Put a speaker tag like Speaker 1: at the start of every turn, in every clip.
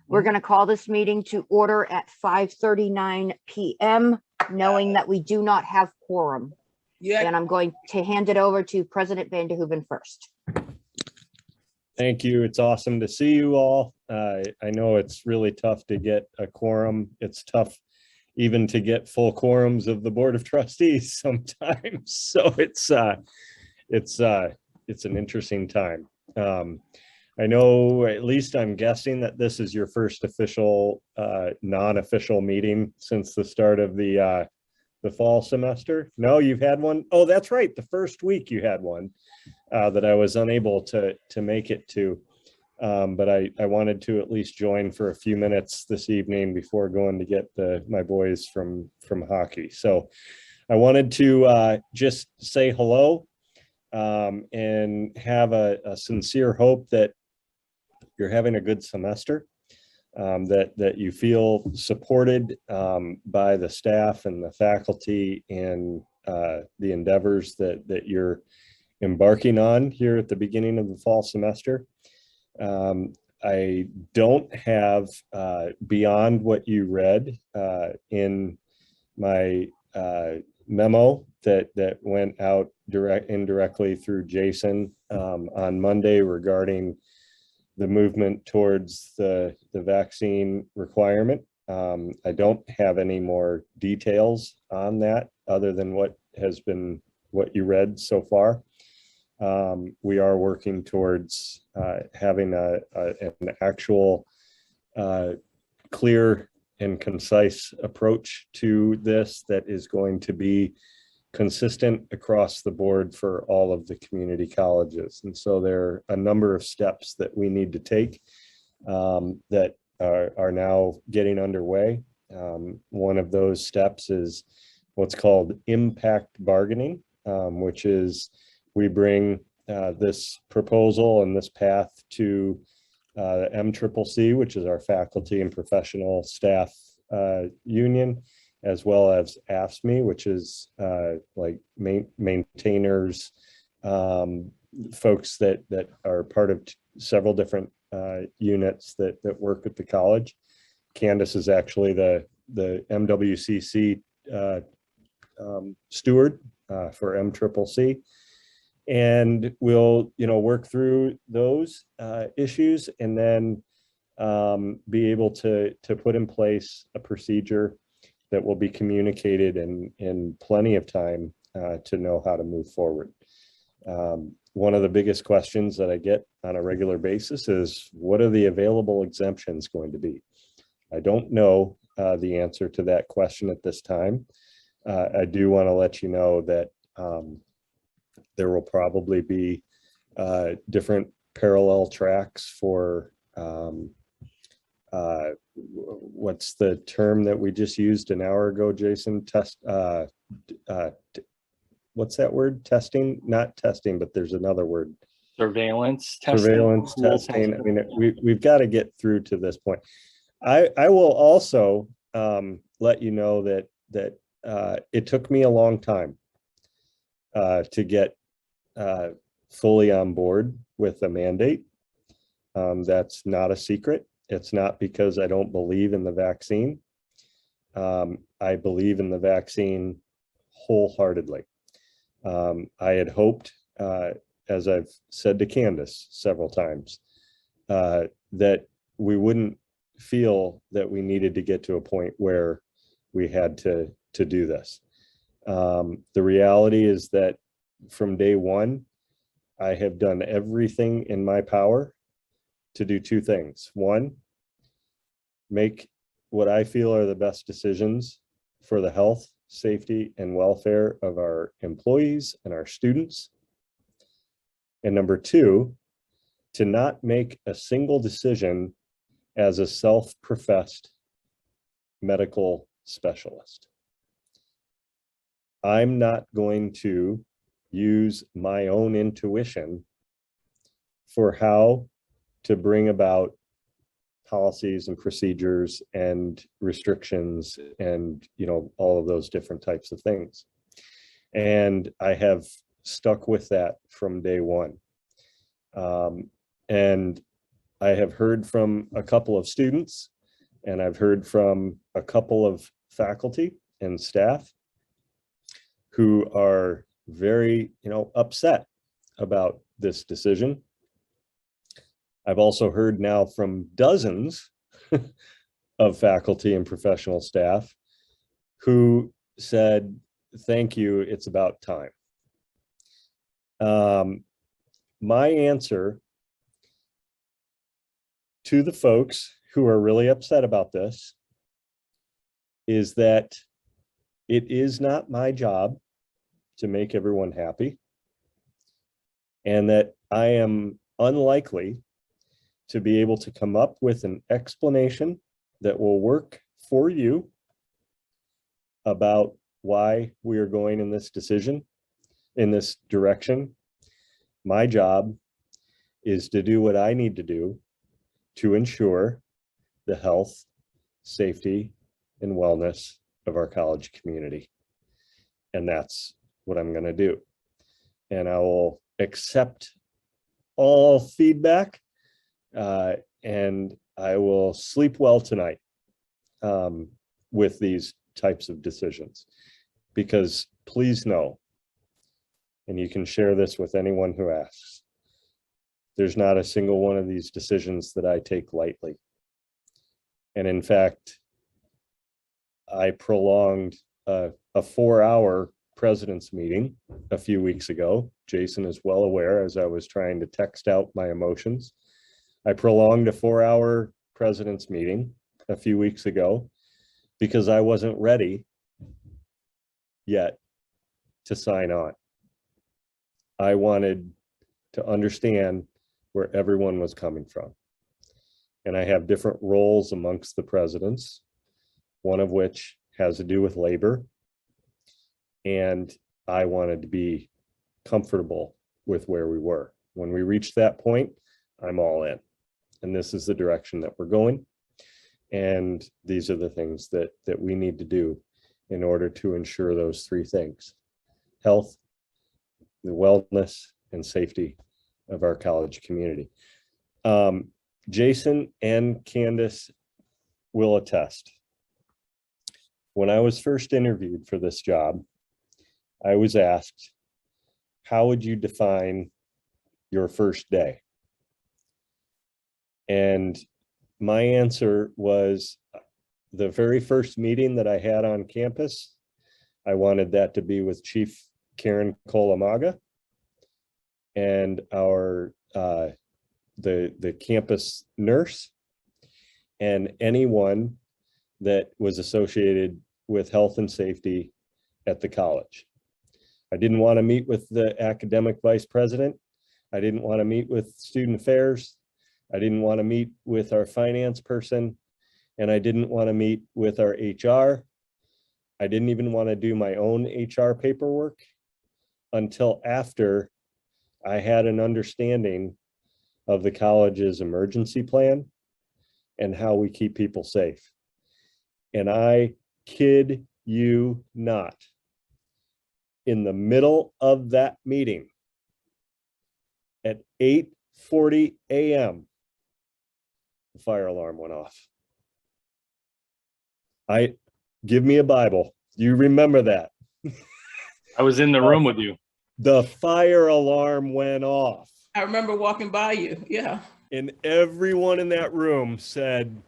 Speaker 1: We're going to call this meeting to order at 5:39 p.m., knowing that we do not have quorum. And I'm going to hand it over to President Van der Hooven first.
Speaker 2: Thank you. It's awesome to see you all. I know it's really tough to get a quorum. It's tough even to get full quorums of the Board of Trustees sometimes. So it's an interesting time. I know, at least I'm guessing, that this is your first official non-official meeting since the start of the fall semester. No, you've had one. Oh, that's right. The first week you had one that I was unable to make it to. But I wanted to at least join for a few minutes this evening before going to get my boys from hockey. So I wanted to just say hello and have a sincere hope that you're having a good semester, that you feel supported by the staff and the faculty and the endeavors that you're embarking on here at the beginning of the fall semester. I don't have beyond what you read in my memo that went out indirectly through Jason on Monday regarding the movement towards the vaccine requirement. I don't have any more details on that other than what you read so far. We are working towards having an actual clear and concise approach to this that is going to be consistent across the board for all of the community colleges. And so there are a number of steps that we need to take that are now getting underway. One of those steps is what's called impact bargaining, which is we bring this proposal and this path to MCCC, which is our faculty and professional staff union, as well as AFSCME, which is like maintainers, folks that are part of several different units that work at the college. Candace is actually the MWCC steward for MCCC. And we'll, work through those issues and then be able to put in place a procedure that will be communicated in plenty of time to know how to move forward. One of the biggest questions that I get on a regular basis is, what are the available exemptions going to be? I don't know the answer to that question at this time. I do want to let you know that there will probably be different parallel tracks for what's the term that we just used an hour ago, Jason? What's that word? Testing? Not testing, but there's another word.
Speaker 3: Surveillance testing.
Speaker 2: Surveillance testing. I mean, we've got to get through to this point. I will also let you know that it took me a long time to get fully on board with the mandate. That's not a secret. It's not because I don't believe in the vaccine. I believe in the vaccine wholeheartedly. I had hoped, as I've said to Candace several times, that we wouldn't feel that we needed to get to a point where we had to do this. The reality is that from day one, I have done everything in my power to do two things. One, make what I feel are the best decisions for the health, safety, and welfare of our employees and our students. And number two, to not make a single decision as a self-professed medical specialist. I'm not going to use my own intuition for how to bring about policies and procedures and restrictions and all of those different types of things. And I have stuck with that from day one. And I have heard from a couple of students, and I've heard from a couple of faculty and staff who are very, upset about this decision. I've also heard now from dozens of faculty and professional staff who said, thank you, it's about time. My answer to the folks who are really upset about this is that it is not my job to make everyone happy, and that I am unlikely to be able to come up with an explanation that will work for you about why we are going in this direction. My job is to do what I need to do to ensure the health, safety, and wellness of our college community. And that's what I'm going to do. And I will accept all feedback, and I will sleep well tonight with these types of decisions, because please know, and you can share this with anyone who asks, there's not a single one of these decisions that I take lightly. And in fact, I prolonged a 4-hour president's meeting a few weeks ago. Jason is well aware, as I was trying to text out my emotions. I prolonged a 4-hour president's meeting a few weeks ago because I wasn't ready yet to sign on. I wanted to understand where everyone was coming from. And I have different roles amongst the presidents, one of which has to do with labor. And I wanted to be comfortable with where we were. When we reached that point, I'm all in. And this is the direction that we're going. And these are the things that we need to do in order to ensure those three things: health, the wellness, and safety of our college community. Jason and Candace will attest. When I was first interviewed for this job, I was asked, how would you define your first day? And my answer was, the very first meeting that I had on campus, I wanted that to be with Chief Karen Colamaga and our the campus nurse and anyone that was associated with health and safety at the college. I didn't want to meet with the academic vice president. I didn't want to meet with student affairs. I didn't want to meet with our finance person. And I didn't want to meet with our HR. I didn't even want to do my own HR paperwork until after I had an understanding of the college's emergency plan and how we keep people safe. And I kid you not, in the middle of that meeting at 8:40 a.m., the fire alarm went off. Give me a Bible. You remember that?
Speaker 3: I was in the room with you.
Speaker 2: The fire alarm went off.
Speaker 4: I remember walking by you. Yeah.
Speaker 2: And everyone in that room said,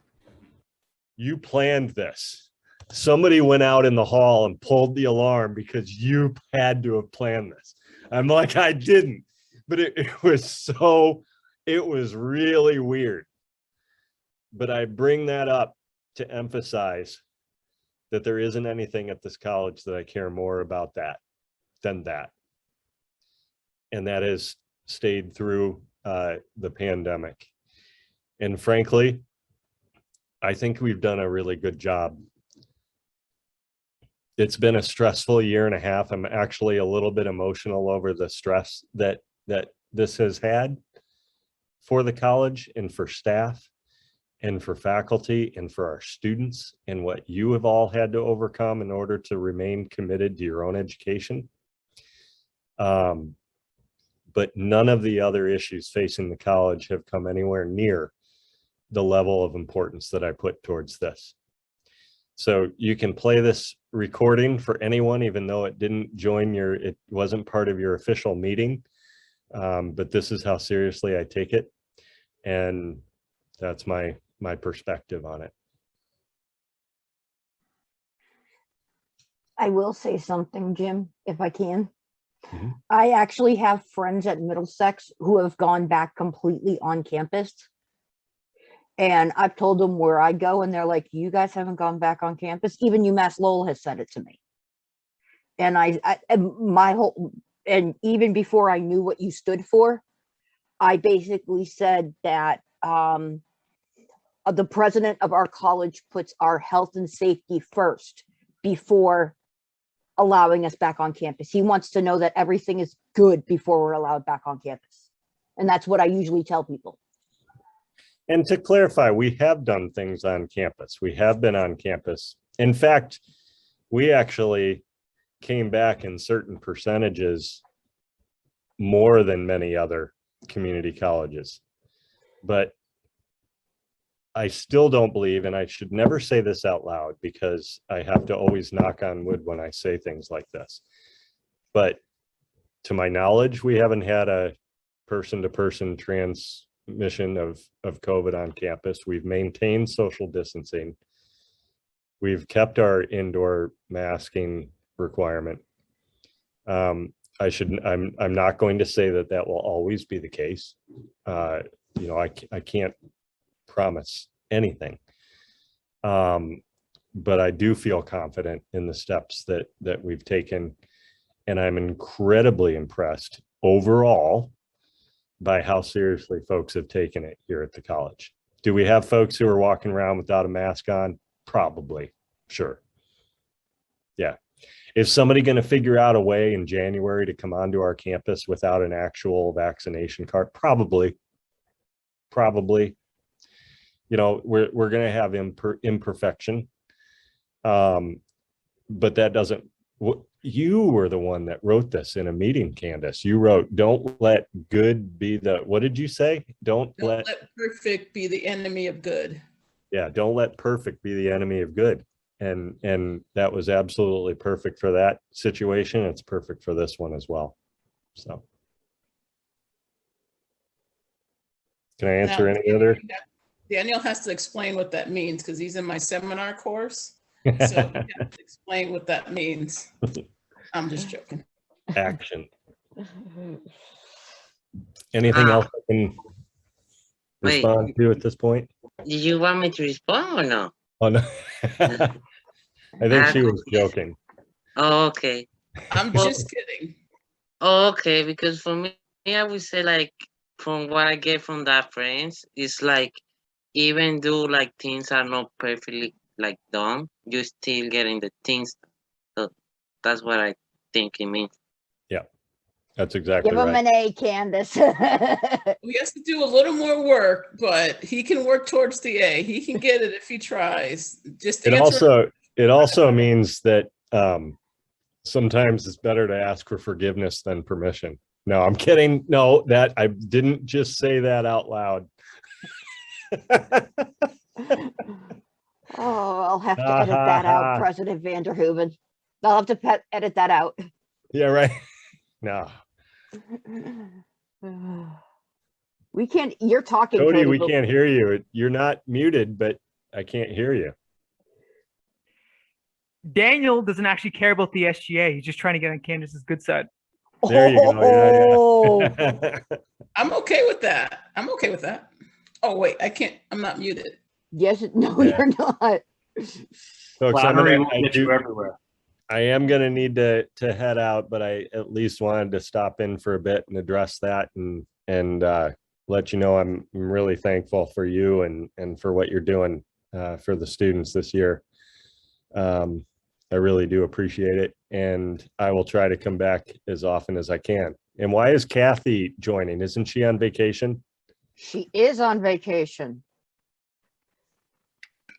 Speaker 2: you planned this. Somebody went out in the hall and pulled the alarm because you had to have planned this. I'm like, I didn't, but it was really weird. But I bring that up to emphasize that there isn't anything at this college that I care more about than that. And that has stayed through the pandemic. And frankly, I think we've done a really good job. It's been a stressful 1.5 years. I'm actually a little bit emotional over the stress that this has had for the college and for staff and for faculty and for our students, and what you have all had to overcome in order to remain committed to your own education. But none of the other issues facing the college have come anywhere near the level of importance that I put towards this. So you can play this recording for anyone, even though it didn't join it wasn't part of your official meeting. But this is how seriously I take it. And that's my perspective on it.
Speaker 1: I will say something, Jim, if I can.
Speaker 2: Mhm.
Speaker 1: I actually have friends at Middlesex who have gone back completely on campus. And I've told them where I go, and they're like, you guys haven't gone back on campus. Even UMass Lowell has said it to me. And and even before I knew what you stood for, I basically said that the president of our college puts our health and safety first before allowing us back on campus. He wants to know that everything is good before we're allowed back on campus. And that's what I usually tell people.
Speaker 2: And to clarify, we have done things on campus. We have been on campus. In fact, we actually came back in certain percentages more than many other community colleges. But I still don't believe, and I should never say this out loud because I have to always knock on wood when I say things like this. But to my knowledge, we haven't had a person-to-person transmission of COVID on campus. We've maintained social distancing. We've kept our indoor masking requirement. I'm not going to say that will always be the case. I can't promise anything. But I do feel confident in the steps that we've taken. And I'm incredibly impressed overall by how seriously folks have taken it here at the college. Do we have folks who are walking around without a mask on? Probably, sure. Yeah. Is somebody going to figure out a way in January to come onto our campus without an actual vaccination card? Probably. You know, we're going to have imperfection. But that doesn't, you were the one that wrote this in a meeting, Candace. You wrote, don't let good be what did you say? Don't let
Speaker 4: perfect be the enemy of good.
Speaker 2: Yeah, don't let perfect be the enemy of good. And that was absolutely perfect for that situation. It's perfect for this one as well. So can I answer any other?
Speaker 4: Daniel has to explain what that means because he's in my seminar course. So you have to explain what that means. I'm just joking.
Speaker 2: Action. Anything else I can respond to at this point?
Speaker 5: Do you want me to respond or no?
Speaker 2: Oh, no. I think she was joking.
Speaker 5: Oh, okay.
Speaker 4: I'm just kidding.
Speaker 5: Okay, because for me, I would say, like, from what I get from that friends, it's like, even though like things are not perfectly like done, you still getting the things. So that's what I think it means.
Speaker 2: Yeah, that's exactly
Speaker 1: Give him
Speaker 2: right.
Speaker 1: an A, Candace.
Speaker 4: He has to do a little more work, but he can work towards the A. He can get it if he tries. Just
Speaker 2: It also means that sometimes it's better to ask for forgiveness than permission. No, I'm kidding. No, that I didn't just say that out loud.
Speaker 1: Oh, I'll have to edit that out, President Vanderhooven. I'll have to edit that out.
Speaker 2: Yeah, right. No.
Speaker 1: We can't, you're talking,
Speaker 2: Cody,
Speaker 1: Cody,
Speaker 2: we
Speaker 1: but
Speaker 2: can't hear you. You're not muted, but I can't hear you.
Speaker 6: Daniel doesn't actually care about the SGA. He's just trying to get on Candace's good side.
Speaker 2: There you go. Yeah.
Speaker 4: I'm okay with that. I'm okay with that. Oh, wait, I can't. I'm not muted.
Speaker 1: Yes, no,
Speaker 2: Yeah.
Speaker 1: you're not.
Speaker 2: Folks,
Speaker 3: everywhere.
Speaker 2: I am going to need to head out, but I at least wanted to stop in for a bit and address that and let you know I'm really thankful for you and for what you're doing for the students this year. I really do appreciate it, and I will try to come back as often as I can. And why is Kathy joining? Isn't she on vacation?
Speaker 1: She is on vacation.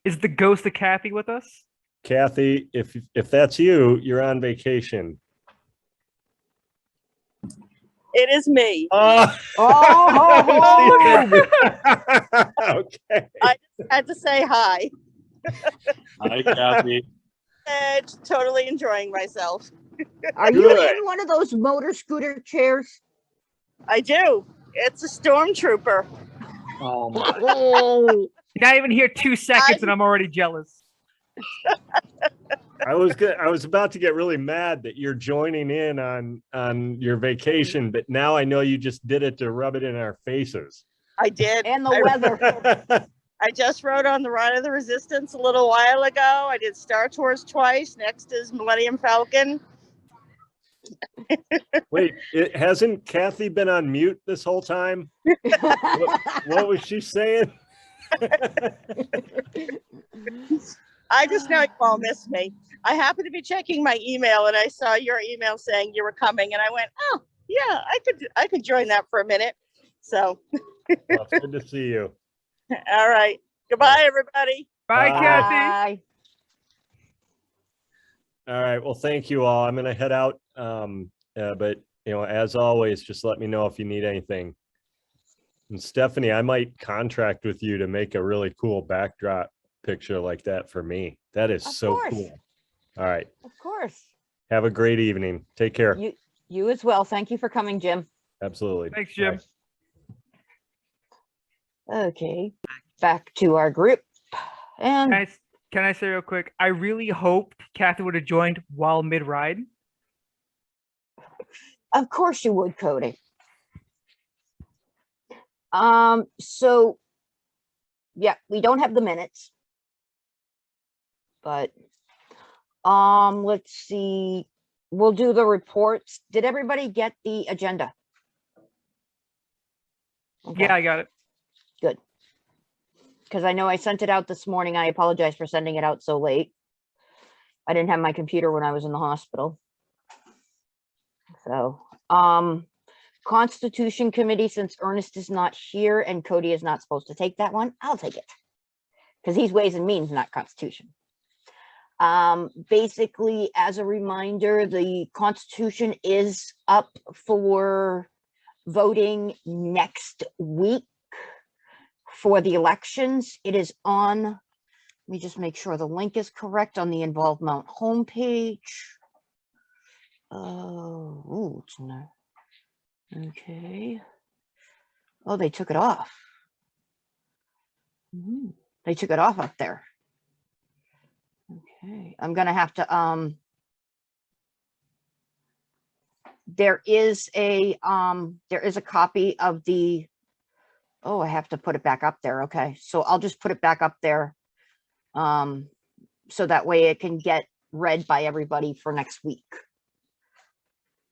Speaker 6: Is the ghost of Kathy with us?
Speaker 2: Kathy, if that's you, you're on vacation.
Speaker 7: It is me.
Speaker 2: Oh,
Speaker 1: Oh,
Speaker 2: okay. Okay.
Speaker 7: I just had to say hi.
Speaker 3: Hi, Kathy.
Speaker 7: Totally enjoying myself.
Speaker 1: Are you
Speaker 2: Good.
Speaker 1: in one of those motor scooter chairs?
Speaker 7: I do. It's a stormtrooper.
Speaker 3: Oh my.
Speaker 1: Oh,
Speaker 6: You're not even here 2 seconds, and I'm already jealous.
Speaker 2: I was about to get really mad that you're joining in on your vacation, but now I know you just did it to rub it in our faces.
Speaker 7: I did.
Speaker 1: and the weather.
Speaker 7: I just rode on the Ride of the Resistance a little while ago. I did Star Tours twice. Next is Millennium Falcon.
Speaker 2: Wait, it hasn't Kathy been on mute this whole time? What was she saying?
Speaker 7: I just know you all miss me. I happened to be checking my email and I saw your email saying you were coming, and I went, "Oh, yeah, I could join that for a minute." So,
Speaker 2: Well, it's good to see you.
Speaker 7: all right. Goodbye, everybody.
Speaker 6: Bye,
Speaker 2: Bye.
Speaker 6: Kathy.
Speaker 1: Bye.
Speaker 2: All right. Well, thank you all. I'm going to head out. But as always, just let me know if you need anything. And Stephanie, I might contract with you to make a really cool backdrop picture like that for me. That is
Speaker 1: Of
Speaker 2: so
Speaker 1: course.
Speaker 2: cool. All right.
Speaker 1: Of course.
Speaker 2: Have a great evening. Take care.
Speaker 1: You as well. Thank you for coming, Jim.
Speaker 2: Absolutely.
Speaker 6: Thanks, Jim.
Speaker 2: Bye.
Speaker 1: Okay, back to our group. And
Speaker 6: Can I say real quick? I really hoped Kathy would have joined while mid-ride.
Speaker 1: of course you would, Cody. So yeah, we don't have the minutes. But let's see. We'll do the reports. Did everybody get the agenda? Okay.
Speaker 6: Yeah, I got it.
Speaker 1: Good. Because I know I sent it out this morning. I apologize for sending it out so late. I didn't have my computer when I was in the hospital. So, Constitution Committee, since Ernest is not here and Cody is not supposed to take that one, I'll take it. Because he's Ways and Means, not Constitution. Basically, as a reminder, the Constitution is up for voting next week for the elections. It is on, let me just make sure the link is correct on the Involvement homepage. Oh, it's not. Okay. Oh, they took it off. They took it off up there. Okay, I'm gonna have to, there is a copy of the, oh, I have to put it back up there. Okay, so I'll just put it back up there. So that way it can get read by everybody for next week.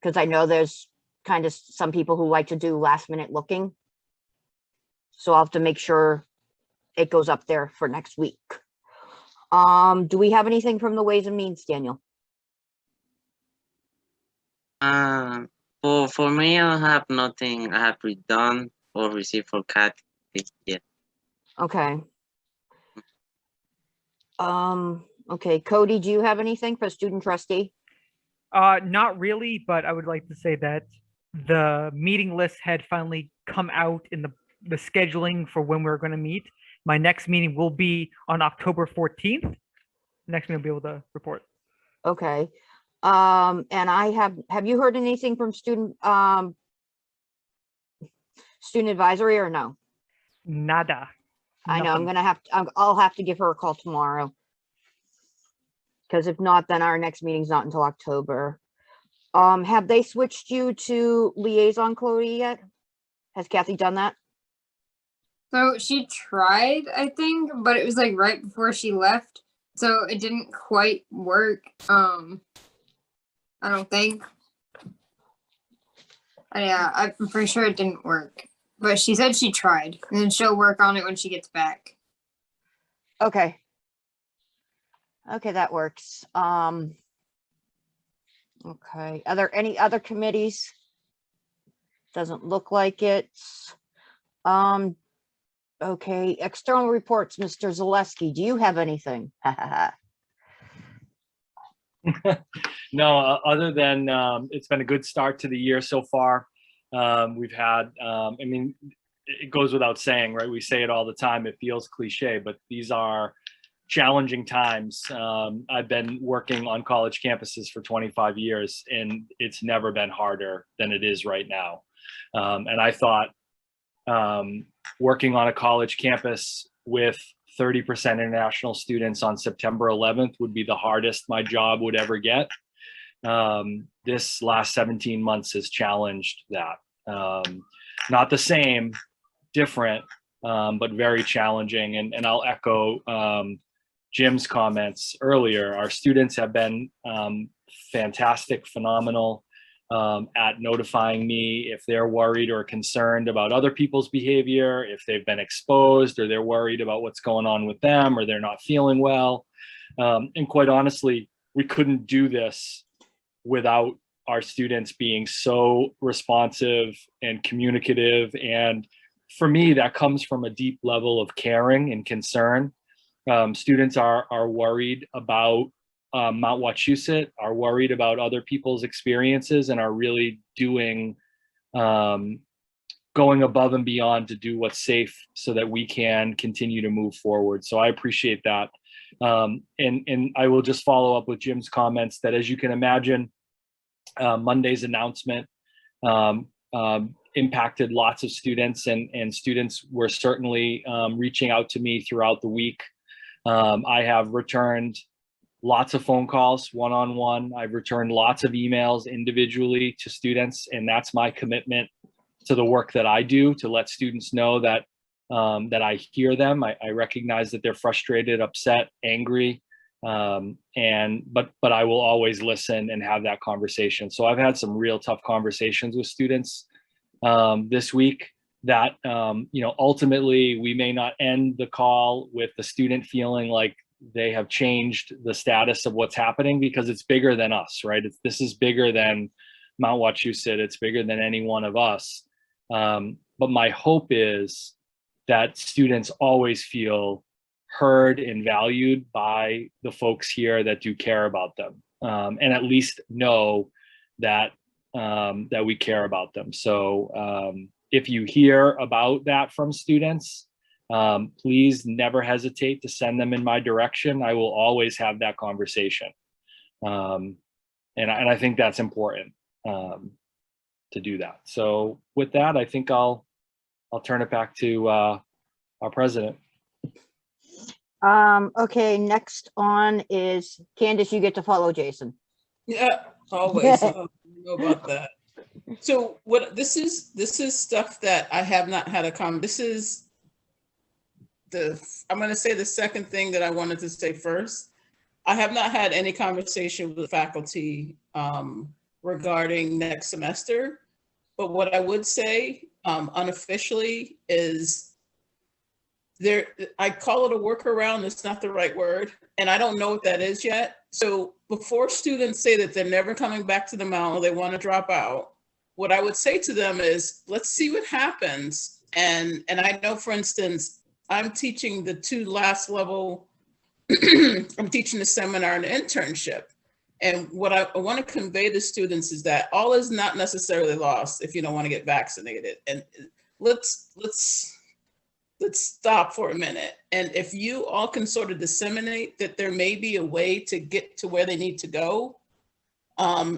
Speaker 1: Because I know there's kind of some people who like to do last minute looking. So I'll have to make sure it goes up there for next week. Do we have anything from the Ways and Means, Daniel?
Speaker 5: For me, I have nothing I have redone or received for Kathy yet.
Speaker 1: Okay. Okay, Cody, do you have anything for student trustee?
Speaker 6: Not really, but I would like to say that the meeting list had finally come out in the scheduling for when we're going to meet. My next meeting will be on October 14th. Next meeting I'll be able to report.
Speaker 1: Okay. And I have you heard anything from student advisory or no?
Speaker 6: Nada.
Speaker 1: I know I'm
Speaker 6: Nothing.
Speaker 1: gonna have to, I'll have to give her a call tomorrow. Because if not, then our next meeting's not until October. Have they switched you to liaison, Chloe, yet? Has Kathy done that?
Speaker 8: So she tried, I think, but it was like right before she left. So it didn't quite work. I don't think. Yeah, I'm pretty sure it didn't work. But she said she tried, and then she'll work on it when she gets back.
Speaker 1: Okay. Okay, that works. Okay, are there any other committees? Doesn't look like it. Okay, external reports, Mr. Zaleski, do you have anything?
Speaker 3: No, other than it's been a good start to the year so far. We've had, I mean, it goes without saying, right? We say it all the time. It feels cliche, but these are challenging times. I've been working on college campuses for 25 years, and it's never been harder than it is right now. And I thought working on a college campus with 30% international students on September 11th would be the hardest my job would ever get. This last 17 months has challenged that. Not the same, different, but very challenging. And I'll echo Jim's comments earlier. Our students have been fantastic, phenomenal at notifying me if they're worried or concerned about other people's behavior, if they've been exposed, or they're worried about what's going on with them, or they're not feeling well. And quite honestly, we couldn't do this without our students being so responsive and communicative. And for me, that comes from a deep level of caring and concern. Students are worried about Mount Wachusett, are worried about other people's experiences, and are really doing, going above and beyond to do what's safe so that we can continue to move forward. So I appreciate that. And I will just follow up with Jim's comments that, as you can imagine, Monday's announcement impacted lots of students, and students were certainly reaching out to me throughout the week. I have returned lots of phone calls one-on-one. I've returned lots of emails individually to students, and that's my commitment to the work that I do, to let students know that that I hear them. I recognize that they're frustrated, upset, angry, but I will always listen and have that conversation. So I've had some real tough conversations with students this week that, ultimately we may not end the call with the student feeling like they have changed the status of what's happening, because it's bigger than us, right? This is bigger than Mount Wachusett. It's bigger than any one of us. But my hope is that students always feel heard and valued by the folks here that do care about them, and at least know that that we care about them. So if you hear about that from students, please never hesitate to send them in my direction. I will always have that conversation. And I think that's important to do that. So with that, I think I'll turn it back to our president.
Speaker 1: Okay, next on is Candace. You get to follow Jason.
Speaker 4: Yeah, always. I don't know about that. So what this is stuff that I have not had a comment. This is I'm going to say the second thing that I wanted to say first. I have not had any conversation with faculty regarding next semester, but what I would say unofficially is I call it a workaround. It's not the right word, and I don't know what that is yet. So before students say that they're never coming back to the mountain or they want to drop out, what I would say to them is, let's see what happens. And I know, for instance, I'm teaching the two last level, I'm teaching a seminar and an internship. And what I want to convey to students is that all is not necessarily lost if you don't want to get vaccinated. And let's stop for a minute. And if you all can sort of disseminate that there may be a way to get to where they need to go,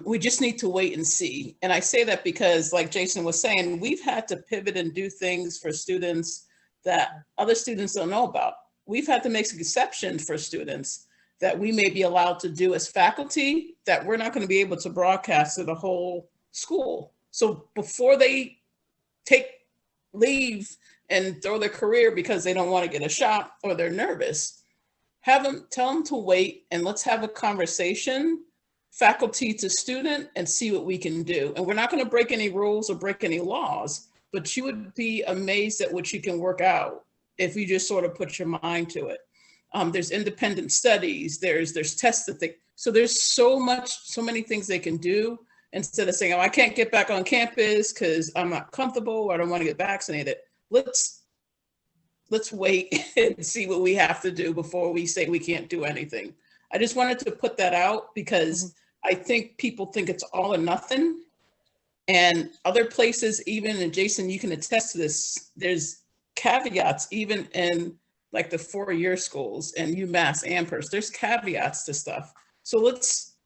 Speaker 4: we just need to wait and see. And I say that because, like Jason was saying, we've had to pivot and do things for students that other students don't know about. We've had to make some exceptions for students that we may be allowed to do as faculty that we're not going to be able to broadcast to the whole school. So before they take leave and throw their career because they don't want to get a shot or they're nervous, tell them to wait, and let's have a conversation, faculty to student, and see what we can do. And we're not going to break any rules or break any laws, but you would be amazed at what you can work out if you just sort of put your mind to it. There's independent studies, there's tests that so there's so many things they can do instead of saying, oh, I can't get back on campus because I'm not comfortable or I don't want to get vaccinated. Let's wait and see what we have to do before we say we can't do anything. I just wanted to put that out because I think people think it's all or nothing. And other places, even, and Jason, you can attest to this, there's caveats even in like the 4-year schools and UMass, Amherst, there's caveats to stuff. So let's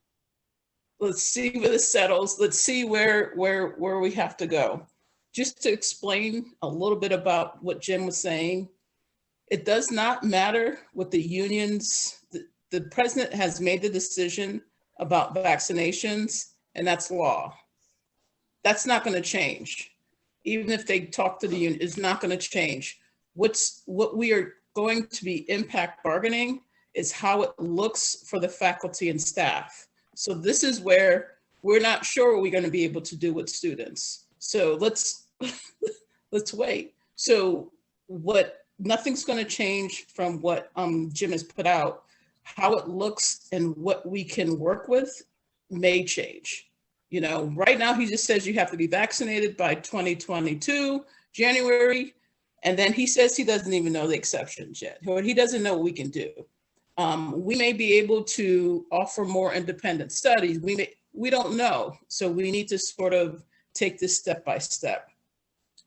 Speaker 4: see where this settles. Let's see where we have to go. Just to explain a little bit about what Jim was saying, it does not matter what the unions, the president has made the decision about vaccinations, and that's law. That's not going to change. Even if they talk to the union, it's not going to change. What we are going to be impact bargaining is how it looks for the faculty and staff. So this is where we're not sure what we're going to be able to do with students. So let's wait. So nothing's going to change from what Jim has put out. How it looks and what we can work with may change. You know, right now he just says you have to be vaccinated by 2022, January. And then he says he doesn't even know the exceptions yet, or he doesn't know what we can do. We may be able to offer more independent studies. We don't know. So we need to sort of take this step by step.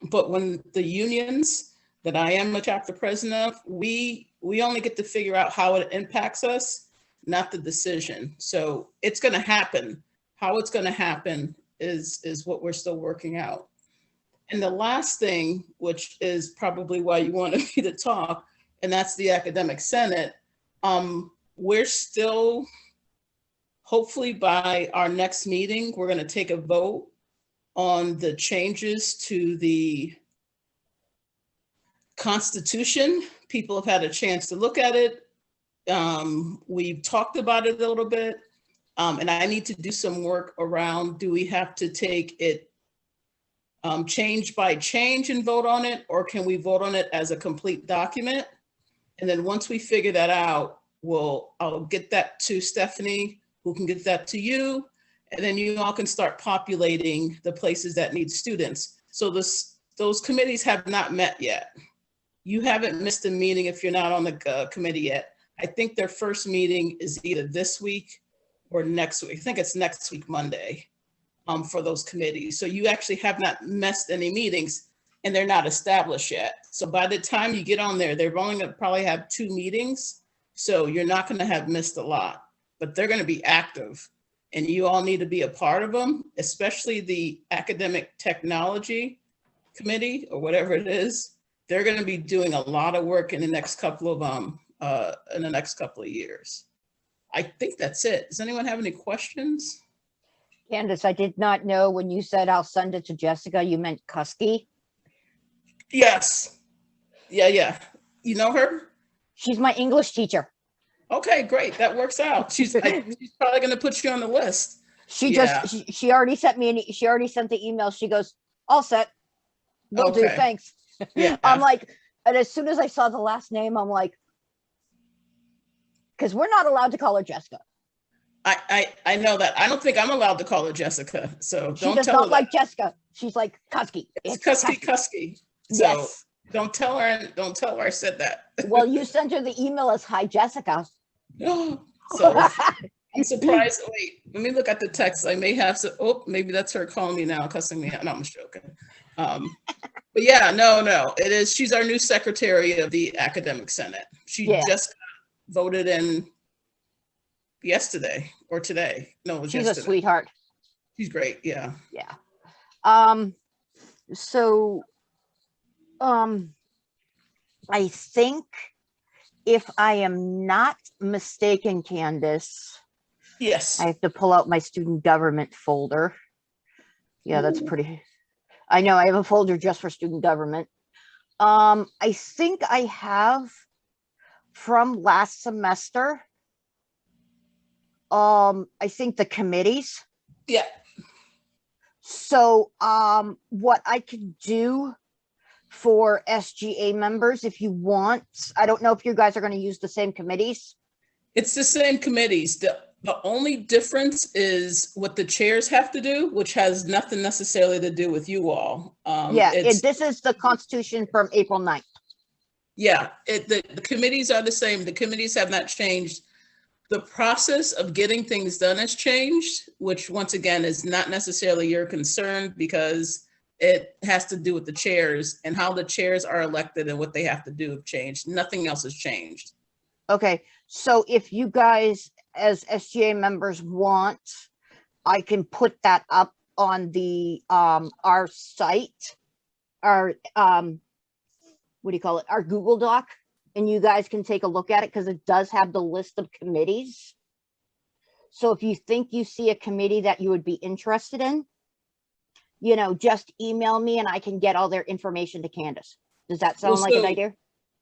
Speaker 4: But when the unions that I am a chapter president of, we only get to figure out how it impacts us, not the decision. So it's going to happen. How it's going to happen is what we're still working out. And the last thing, which is probably why you wanted me to talk, and that's the Academic Senate. We're still, hopefully by our next meeting, we're going to take a vote on the changes to the Constitution. People have had a chance to look at it. We've talked about it a little bit. And I need to do some work around, do we have to take it change by change and vote on it, or can we vote on it as a complete document? And then once we figure that out, I'll get that to Stephanie, who can get that to you, and then you all can start populating the places that need students. So those committees have not met yet. You haven't missed a meeting if you're not on the committee yet. I think their first meeting is either this week or next week. I think it's next week, Monday, for those committees. So you actually have not missed any meetings, and they're not established yet. So by the time you get on there, they're only going to probably have 2 meetings. So you're not going to have missed a lot, but they're going to be active, and you all need to be a part of them, especially the Academic Technology Committee or whatever it is. They're going to be doing a lot of work in the next couple of years. I think that's it. Does anyone have any questions?
Speaker 1: Candace, I did not know when you said I'll send it to Jessica, you meant Kusky.
Speaker 4: Yes. Yeah. You know her?
Speaker 1: She's my English teacher.
Speaker 4: Okay, great. That works out. She's probably going to put you on the list.
Speaker 1: She already sent me she already sent the email. She goes, all set. Will do, thanks.
Speaker 4: Yeah.
Speaker 1: I'm like, and as soon as I saw the last name, I'm like, because we're not allowed to call her Jessica.
Speaker 4: I know that. I don't think I'm allowed to call her Jessica. So
Speaker 1: she does not like Jessica. She's like Kusky.
Speaker 4: It's Kusky. So yes. Don't tell her I said that.
Speaker 1: Well, you sent her the email as hi Jessica.
Speaker 4: So I'm surprised. Wait, let me look at the text. I may have some. Oh, maybe that's her calling me now, cussing me out. No, I'm just joking. But yeah, no, it is. She's our new secretary of the Academic Senate. She just voted in yesterday or today. No, it was yesterday.
Speaker 1: She's a sweetheart.
Speaker 4: She's great. Yeah.
Speaker 1: Yeah. So, I think if I am not mistaken, Candace.
Speaker 4: Yes.
Speaker 1: I have to pull out my student government folder. Yeah, that's pretty. I know I have a folder just for student government. I think I have from last semester. I think the committees.
Speaker 4: Yeah.
Speaker 1: So what I could do for SGA members, if you want, I don't know if you guys are going to use the same committees.
Speaker 4: It's the same committees. The only difference is what the chairs have to do, which has nothing necessarily to do with you all. This is the Constitution from April 9th. Yeah, the committees are the same. The committees have not changed. the process of getting things done has changed, which once again is not necessarily your concern because it has to do with the chairs and how the chairs are elected and what they have to do have changed. Nothing else has changed.
Speaker 1: Okay, so if you guys as SGA members want, I can put that up on the our site, our what do you call it, our Google Doc, and you guys can take a look at it because it does have the list of committees. So if you think you see a committee that you would be interested in, you know, just email me and I can get all their information to Candace. Does that sound like a good idea?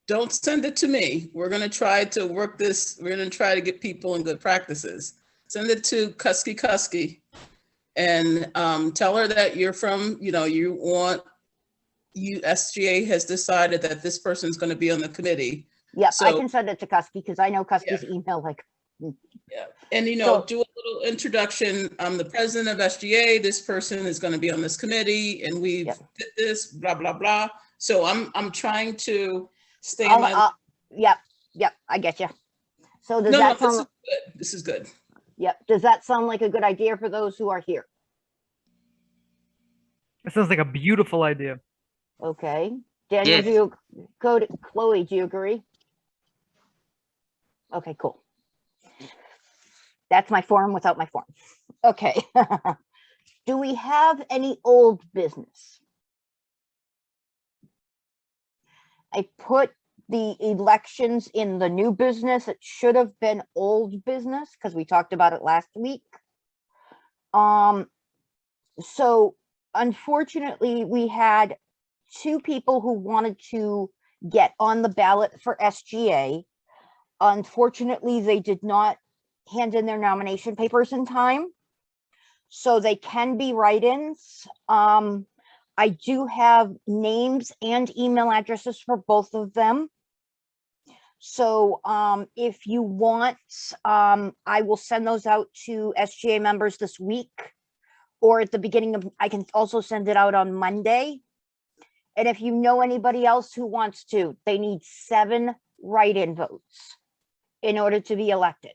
Speaker 4: Don't send it to me. We're going to try to work this. We're going to try to get people in good practices. Send it to Kusky and tell her that you're from, you know, SGA has decided that this person's going to be on the committee.
Speaker 1: Yeah,
Speaker 4: So,
Speaker 1: I can send it to Kusky because I know Kusky's email like.
Speaker 4: Yeah, and you know, do a little introduction. I'm the president of SGA. This person is going to be on this committee, and we did this, blah blah blah. So I'm trying to stay in my.
Speaker 1: Yep, I get you. So does that sound?
Speaker 4: This is good.
Speaker 1: Yep. Does that sound like a good idea for those who are here?
Speaker 6: It sounds like a beautiful idea.
Speaker 1: Okay, Daniel, do you, Chloe, do you agree? Okay, cool. That's my form without my form. Okay. Do we have any old business? I put the elections in the new business. It should have been old business because we talked about it last week. So unfortunately, we had 2 people who wanted to get on the ballot for SGA. Unfortunately, they did not hand in their nomination papers in time, so they can be write-ins. I do have names and email addresses for both of them. So if you want, I will send those out to SGA members this week, or at the beginning of, I can also send it out on Monday. And if you know anybody else who wants to, they need 7 write-in votes in order to be elected.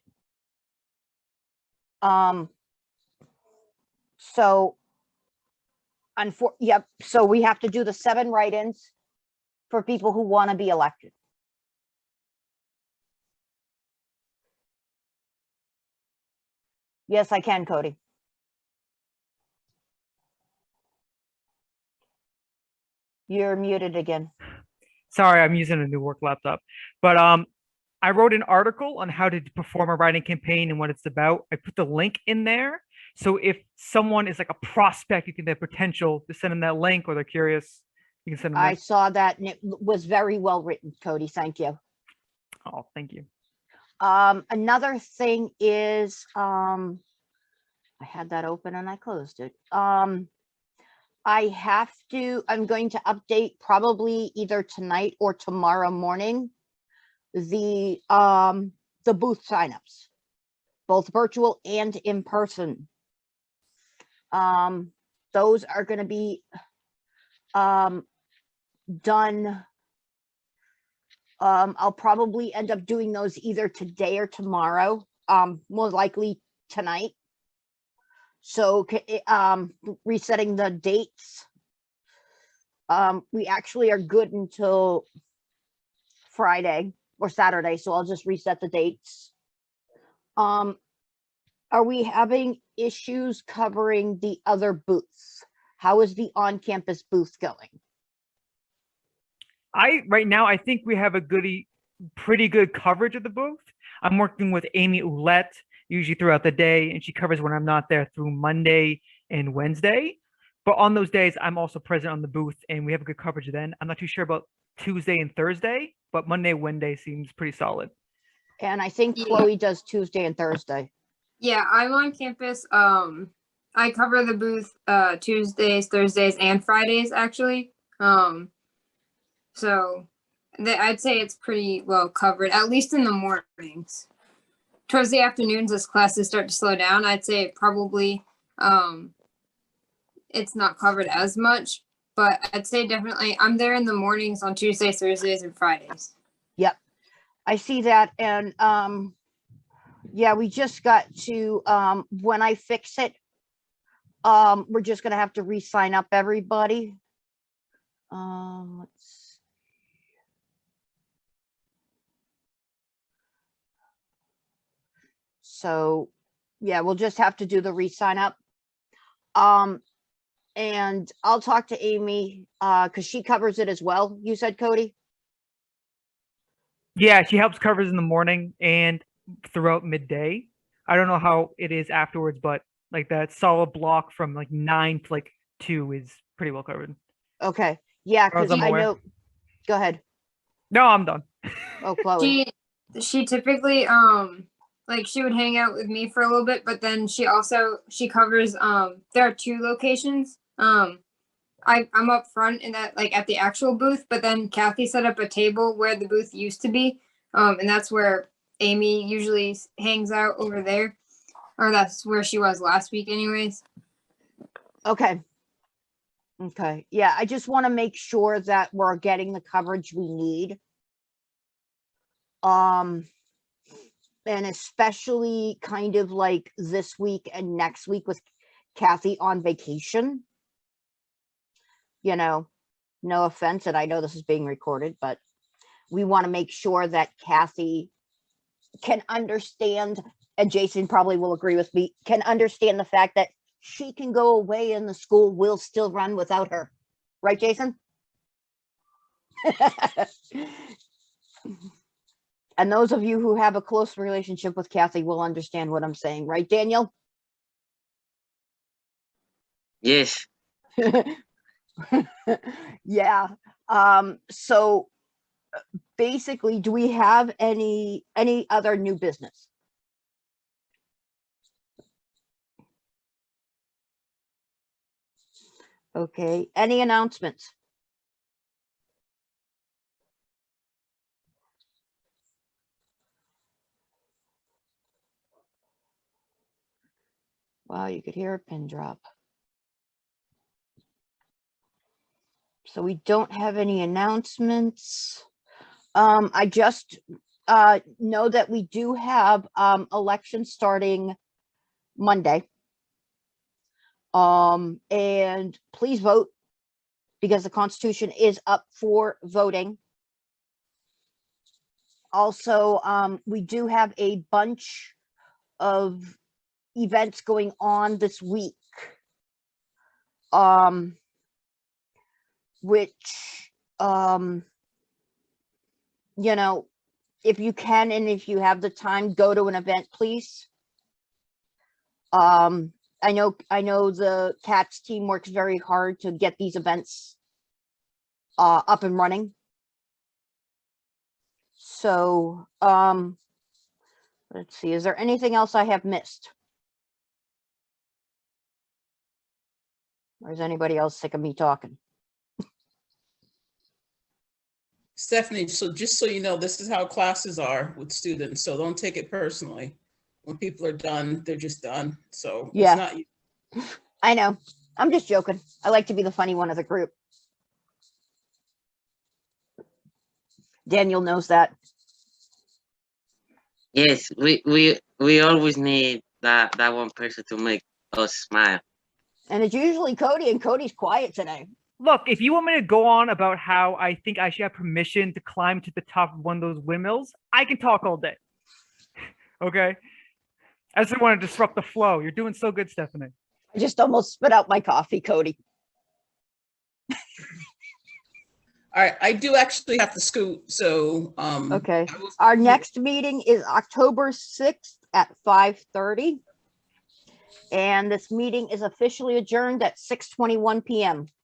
Speaker 1: So so we have to do the 7 write-ins for people who want to be elected. Yes, I can, Cody. You're muted again.
Speaker 6: Sorry, I'm using a new work laptop. But I wrote an article on how to perform a writing campaign and what it's about. I put the link in there. So if someone is like a prospect, you think they have potential, to send them that link, or they're curious, you can send them.
Speaker 1: I saw that and it was very well written, Cody. Thank you.
Speaker 6: Oh, thank you.
Speaker 1: Another thing is, I had that open and I closed it. I'm going to update probably either tonight or tomorrow morning the booth signups, both virtual and in person. Those are going to be done. I'll probably end up doing those either today or tomorrow, more likely tonight. So resetting the dates. We actually are good until Friday or Saturday, so I'll just reset the dates. Are we having issues covering the other booths? How is the on-campus booth going?
Speaker 6: Right now, I think we have a pretty good coverage of the booth. I'm working with Amy Ouellette usually throughout the day, and she covers when I'm not there through Monday and Wednesday. But on those days, I'm also present on the booth, and we have a good coverage then. I'm not too sure about Tuesday and Thursday, but Monday, Wednesday seems pretty solid.
Speaker 1: And I think Chloe does Tuesday and Thursday.
Speaker 8: Yeah, I'm on campus. I cover the booth Tuesdays, Thursdays, and Fridays actually. So I'd say it's pretty well covered, at least in the mornings. Towards the afternoons, as classes start to slow down, I'd say probably it's not covered as much, but I'd say definitely I'm there in the mornings on Tuesdays, Thursdays, and Fridays.
Speaker 1: Yep, I see that. And Yeah, we just got to, when I fix it, we're just gonna have to re-sign up everybody. Let's. So, yeah, we'll just have to do the re-sign up. And I'll talk to Amy, because she covers it as well, you said, Cody?
Speaker 6: Yeah, she helps covers in the morning and throughout midday. I don't know how it is afterwards, but like that solid block from like 9 to like 2 is pretty well covered.
Speaker 1: Okay, yeah,
Speaker 6: As
Speaker 1: because
Speaker 6: I'm
Speaker 1: I
Speaker 6: aware.
Speaker 1: know, go ahead.
Speaker 6: No, I'm done.
Speaker 1: Oh, Chloe.
Speaker 8: She typically like she would hang out with me for a little bit, but then she covers there are 2 locations. I'm up front in that, like at the actual booth, but then Kathy set up a table where the booth used to be. And that's where Amy usually hangs out over there. Or that's where she was last week anyways.
Speaker 1: Okay. Okay, yeah, I just want to make sure that we're getting the coverage we need. And especially kind of like this week and next week with Kathy on vacation. You know, no offense, and I know this is being recorded, but we want to make sure that Kathy can understand, and Jason probably will agree with me, can understand the fact that she can go away and the school will still run without her. Right, Jason? And those of you who have a close relationship with Kathy will understand what I'm saying, right, Daniel?
Speaker 5: Yes.
Speaker 1: Yeah. So basically, do we have any other new business? Okay, any announcements? Wow, you could hear a pin drop. So we don't have any announcements. I just know that we do have elections starting Monday. And please vote because the Constitution is up for voting. Also, we do have a bunch of events going on this week. Which, you know, if you can and if you have the time, go to an event, please. I know the CATS team works very hard to get these events up and running. So, let's see, is there anything else I have missed? Or is anybody else sick of me talking?
Speaker 4: Stephanie, so just so you know, this is how classes are with students, so don't take it personally. When people are done, they're just done. So
Speaker 1: Yeah.
Speaker 4: it's not you.
Speaker 1: I know. I'm just joking. I like to be the funny one of the group. Daniel knows that.
Speaker 5: Yes, we always need that one person to make us smile.
Speaker 1: And it's usually Cody, and Cody's quiet today.
Speaker 6: Look, if you want me to go on about how I think I should have permission to climb to the top of one of those windmills, I can talk all day. Okay? I just want to disrupt the flow. You're doing so good, Stephanie.
Speaker 1: I just almost spit out my coffee, Cody.
Speaker 4: All right, I do actually have to scoot, so.
Speaker 1: Okay. Our next meeting is October 6th at 5:30. And this meeting is officially adjourned at 6:21 p.m.